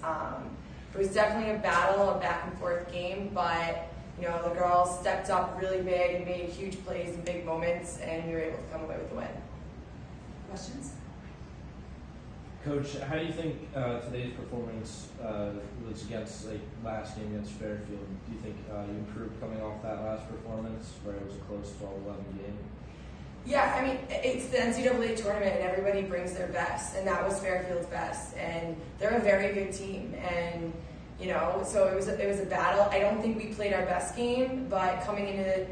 offense. It was definitely a battle, a back and forth game, but you know, the girls stepped up really big and made huge plays in big moments, and we were able to come away with the win. Questions? Coach, how do you think today's performance was against last game against Fairfield? Do you think you improved coming off that last performance where it was a close 12-11 game? Yeah, I mean, it's the NCAA tournament and everybody brings their best, and that was Fairfield's best, and they're a very good team, and you know, so it was a battle. I don't think we played our best game, but coming into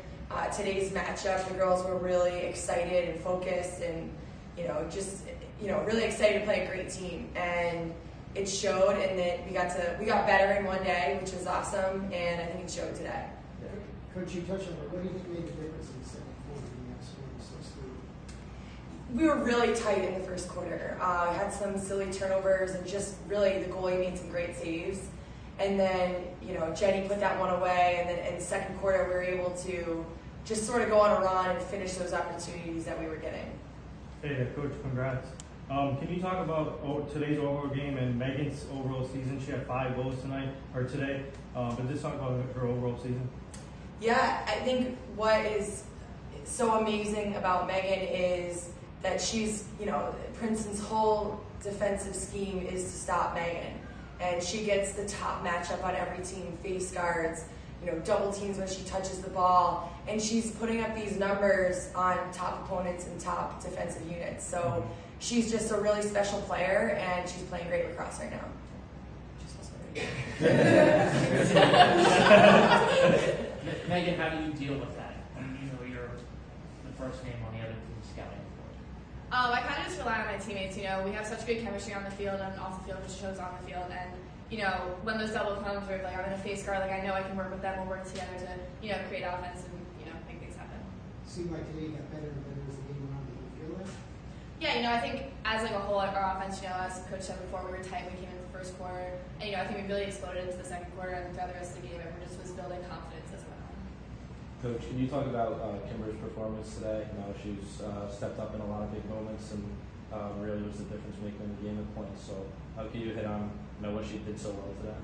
today's matchup, the girls were really excited and focused, and you know, just really excited to play a great team, and it showed. And that we got better in one day, which was awesome, and I think it showed today. Yeah. Coach, you touched on it. What do you think made the difference in the second quarter? We were really tight in the first quarter. Had some silly turnovers, and just really the goalie made some great saves. And then, you know, Jenny put that one away, and then in the second quarter we were able to just sort of go on a run and finish those opportunities that we were getting. Hey, Coach, congrats. Can you talk about today's overall game and Meaghan's overall season? She had 5 goals today, but just talk about her overall season. Yeah, I think what is so amazing about Meaghan is that she's, you know, Princeton's whole defensive scheme is to stop Meaghan. And she gets the top matchup on every team, face guards, you know, double teams when she touches the ball. And she's putting up these numbers on top opponents and top defensive units. So she's just a really special player, and she's playing great lacrosse right now. Meaghan, how do you deal with that? I mean, you know, you're the first name on the other team scouting report. I kind of just rely on my teammates. You know, we have such good chemistry on the field and off the field, which shows on the field. And you know, when those double comes, or like I'm in a face guard, like I know I can work with them. We'll work together to, you know, create offense and, you know, make things happen. Seemed like today you got better and better as the game went on. Did you feel that? Yeah, you know, I think as like a whole, our offense, you know, as Coach said before, we were tight. We came in the first quarter, and you know, I think we really exploded into the second quarter, and throughout the rest of the game, everyone just was building confidence as well. Coach, can you talk about Kimber's performance today? You know, she's stepped up in a lot of big moments and really was the difference maker in the game at points. So how can you hit on what she did so well today?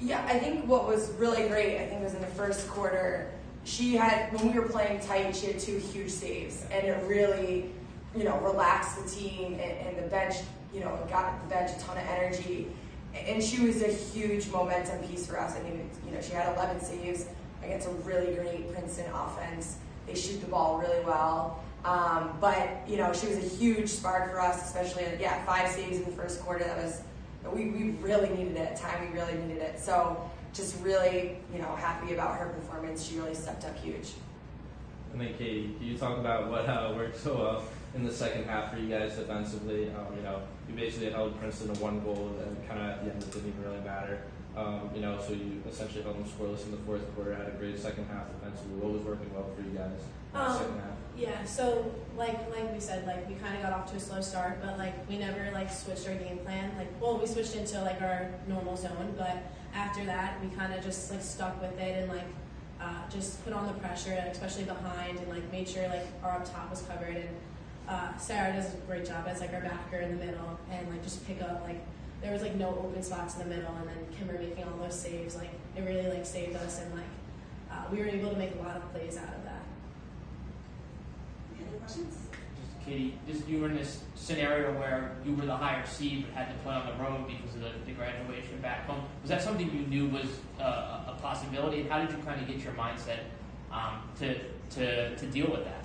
Yeah, I think what was really great, I think, was in the first quarter, she had, when we were playing tight, she had 2 huge saves, and it really, you know, relaxed the team, and the bench, you know, got the bench a ton of energy, and she was a huge momentum piece for us. I mean, you know, she had 11 saves against a really great Princeton offense. They shoot the ball really well, but, you know, she was a huge spark for us, especially, 5 saves in the first quarter. That was, we really needed it. At time, we really needed it. So just really, you know, happy about her performance. She really stepped up huge. And then Katie, can you talk about what worked so well in the second half for you guys defensively? You know, you basically held Princeton to 1 goal, and kind of at the end it didn't even really matter. You know, so you essentially held them scoreless in the fourth quarter. Had a great second half defensively. What was working well for you guys in the second half? Yeah, so like we said, like we kind of got off to a slow start, but like we never like switched our game plan. Like, well, we switched into like our normal zone, but after that we kind of just like stuck with it and like just put on the pressure, especially behind, and like made sure like our up top was covered. And Sarah does a great job as like our backer in the middle, and like just pick up like there was like no open spots in the middle, and then Kimber making all those saves, like it really like saved us, and like we were able to make a lot of plays out of that. Any other questions? Katie, you were in this scenario where you were the higher seed but had to play on the road because of the graduation back home. Was that something you knew was a possibility? And how did you kind of get your mindset to deal with that?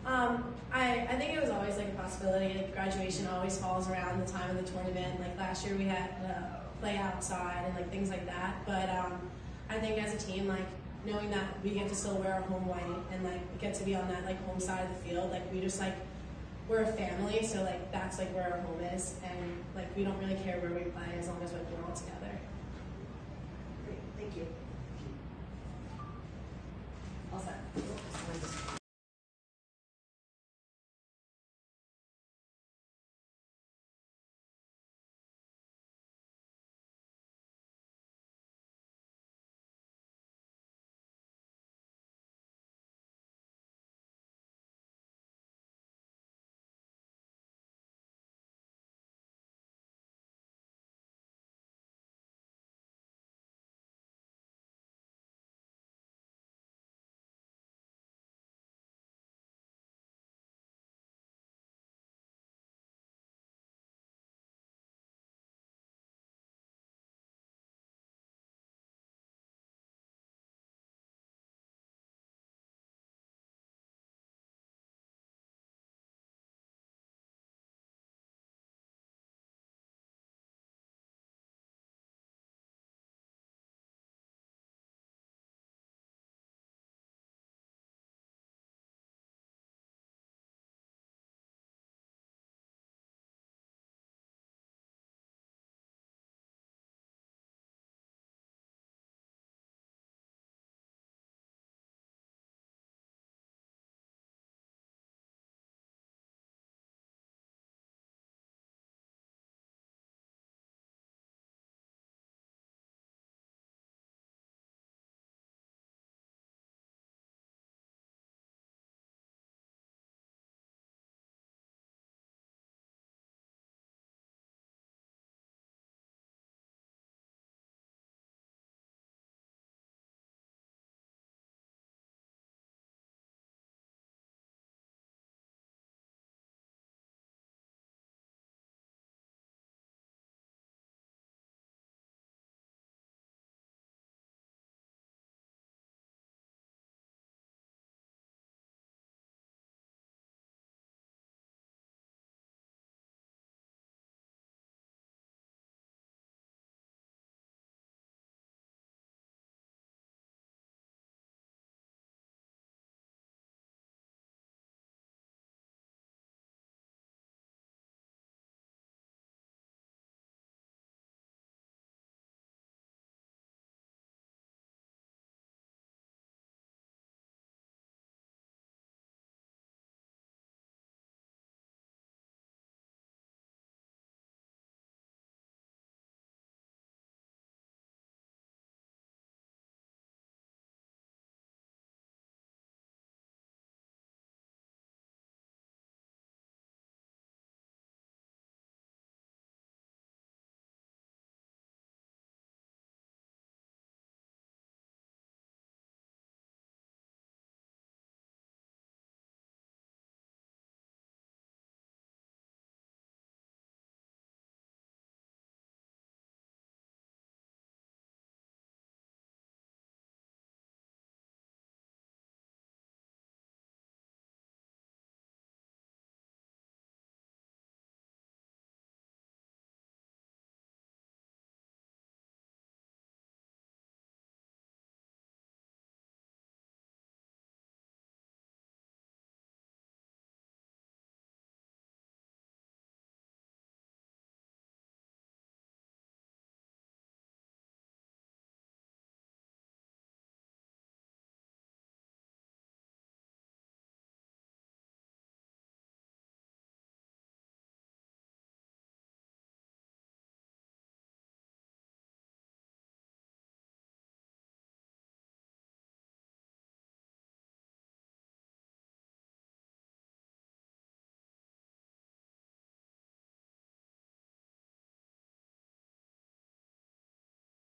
I think it was always like a possibility. Like graduation always falls around the time of the tournament. Like last year we had play outside and like things like that. But I think as a team, like knowing that we get to still wear our home white and like get to be on that like home side of the field, like we just like we're a family, so like that's like where our home is, and like we don't really care where we play as long as like we're all together. Great, thank you.